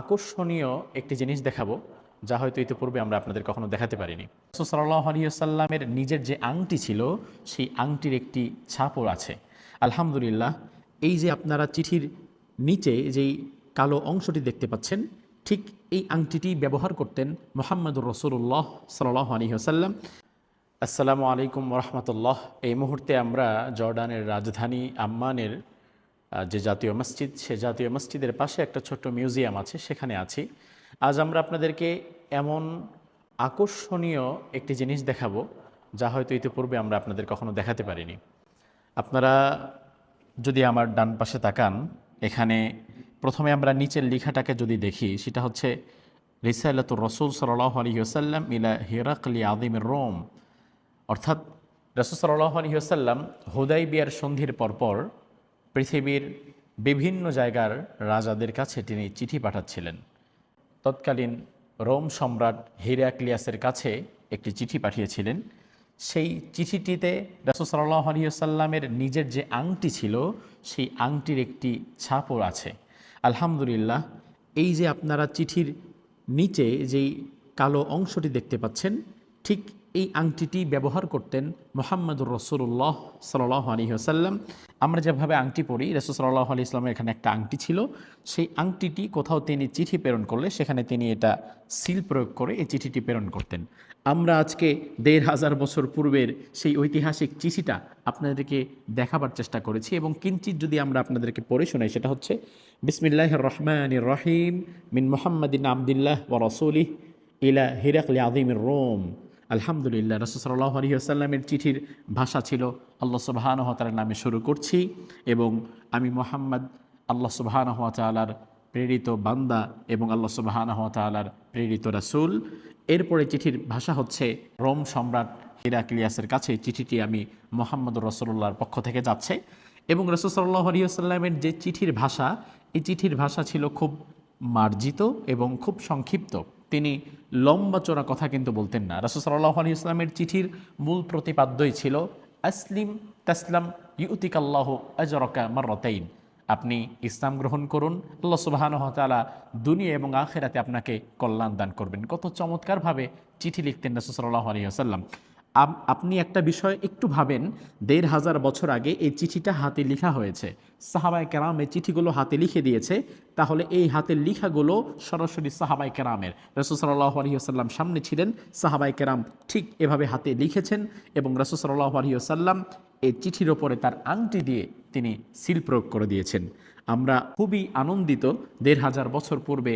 আকর্ষণীয় একটি জিনিস দেখাবো, যা হয়তো ইতিপূর্বে আমরা আপনাদের কখনো দেখাতে পারিনি। রাসূল সাল্লাল্লাহু আলাইহি ওয়াসাল্লামের নিজের যে আংটি ছিল, সেই আংটির একটি ছাপও আছে। আলহামদুলিল্লাহ, এই যে আপনারা চিঠির নিচে যেই কালো অংশটি দেখতে পাচ্ছেন, ঠিক এই আংটিটি ব্যবহার করতেন মুহাম্মদুর রাসূলুল্লাহ সাল্লাল্লাহু আলাইহি ওয়াসাল্লাম। আসসালামু আলাইকুম ওরহমতুল্লাহ। এই মুহূর্তে আমরা জর্ডানের রাজধানী আম্মানের যে জাতীয় মসজিদ, সে জাতীয় মসজিদের পাশে একটা ছোট্ট মিউজিয়াম আছে, সেখানে আছি। আজ আমরা আপনাদেরকে এমন আকর্ষণীয় একটি জিনিস দেখাবো, যা হয়তো ইতিপূর্বে আমরা আপনাদের কখনো দেখাতে পারিনি। আপনারা যদি আমার ডান পাশে তাকান, এখানে প্রথমে আমরা নিচের লেখাটাকে যদি দেখি, সেটা হচ্ছে রিসালাতুর রাসূল সাল্লাল্লাহু আলাইহি ওয়াসাল্লাম ইলা হিরাকলি আযীমির রোম। অর্থাৎ রাসূল সাল্লাল্লাহু আলাইহি ওয়াসাল্লাম হুদায়বিয়ার সন্ধির পরপর পৃথিবীর বিভিন্ন জায়গার রাজাদের কাছে তিনি চিঠি পাঠাচ্ছিলেন। তৎকালীন রোম সম্রাট হিরাক্লিয়াসের কাছে একটি চিঠি পাঠিয়েছিলেন। সেই চিঠিটিতে রাসূল সাল্লাল্লাহু আলাইহি ওয়াসাল্লামের নিজের যে আংটি ছিল, সেই আংটির একটি ছাপও আছে। আলহামদুলিল্লাহ, এই যে আপনারা চিঠির নিচে যেই কালো অংশটি দেখতে পাচ্ছেন, ঠিক এই আংটিটি ব্যবহার করতেন মুহাম্মদুর রাসূলুল্লাহ সাল্লাল্লাহু আলাইহি ওয়াসাল্লাম। আমরা যেভাবে আংটি পরি, রাসূল সাল্লাল্লাহু আলাইহি ওয়াসাল্লামের এখানে একটা আংটি ছিল। সেই আংটিটি কোথাও তিনি চিঠি প্রেরণ করলে সেখানে তিনি এটা সিল প্রয়োগ করে এই চিঠিটি প্রেরণ করতেন। আমরা আজকে ১৫০০ বছর পূর্বের সেই ঐতিহাসিক চিঠিটা আপনাদেরকে দেখাবার চেষ্টা করেছি, এবং কিঞ্চিৎ যদি আমরা আপনাদেরকে পড়ে শোনাই, সেটা হচ্ছে বিসমিল্লাহির রহমানির রহিম মিন মুহাম্মাদিন আবদিল্লাহ ওয়া রাসূলিহি ইলা হিরাকলি আযীমির রোম। আলহামদুলিল্লাহ, রাসূল সাল্লাল্লাহু আলাইহি ওয়াসাল্লামের চিঠির ভাষা ছিল আল্লাহ সুবহানাহু ওয়া তাআলার নামে শুরু করছি, এবং আমি মুহাম্মদ আল্লাহ সুবহানাহু ওয়া তাআলার প্রেরিত বান্দা এবং আল্লাহ সুবহানাহু ওয়া তাআলার প্রেরিত রাসূল। এরপরে চিঠির ভাষা হচ্ছে রোম সম্রাট হিরাক্লিয়াসের কাছে চিঠিটি আমি মুহাম্মদুর রাসূলুল্লাহর পক্ষ থেকে যাচ্ছে। এবং রাসূল সাল্লাল্লাহু আলাইহি ওয়াসাল্লামের যে চিঠির ভাষা, এই চিঠির ভাষা ছিল খুব মার্জিত এবং খুব সংক্ষিপ্ত। তিনি লম্বা চড়া কথা কিন্তু বলতেন না। রাসূল সাল্লাল্লাহু আলাইহি ওয়াসাল্লামের চিঠির মূল প্রতিপাদ্যই ছিল আসলিম তাসলাম ইউতিকাল্লাহু আজরাকা মাররাতাইন। আপনি ইসলাম গ্রহণ করুন, আল্লাহ সুবহানাহু ওয়া তাআলা দুনিয়া এবং আখিরাতে আপনাকে কল্যাণ দান করবেন। কত চমৎকারভাবে চিঠি লিখতেন রাসূল সাল্লাল্লাহু আলাইহি ওয়াসাল্লাম। আপনি একটা বিষয় একটু ভাবেন, ১৫০০ বছর আগে এই চিঠিটা হাতে লেখা হয়েছে, সাহাবায়ে কেরাম এই চিঠিগুলো হাতে লিখে দিয়েছে। তাহলে এই হাতের লেখাগুলো সরাসরি সাহাবায়ে কেরামের, রাসূল সাল্লাল্লাহু আলাইহি ওয়াসাল্লাম সামনে ছিলেন, সাহাবায়ে কেরাম ঠিক এভাবে হাতে লিখেছেন, এবং রাসূল সাল্লাল্লাহু আলাইহি ওয়াসাল্লাম এই চিঠির ওপরে তার আংটি দিয়ে তিনি সিল প্রয়োগ করে দিয়েছেন। আমরা খুবই আনন্দিত ১৫০০ বছর পূর্বে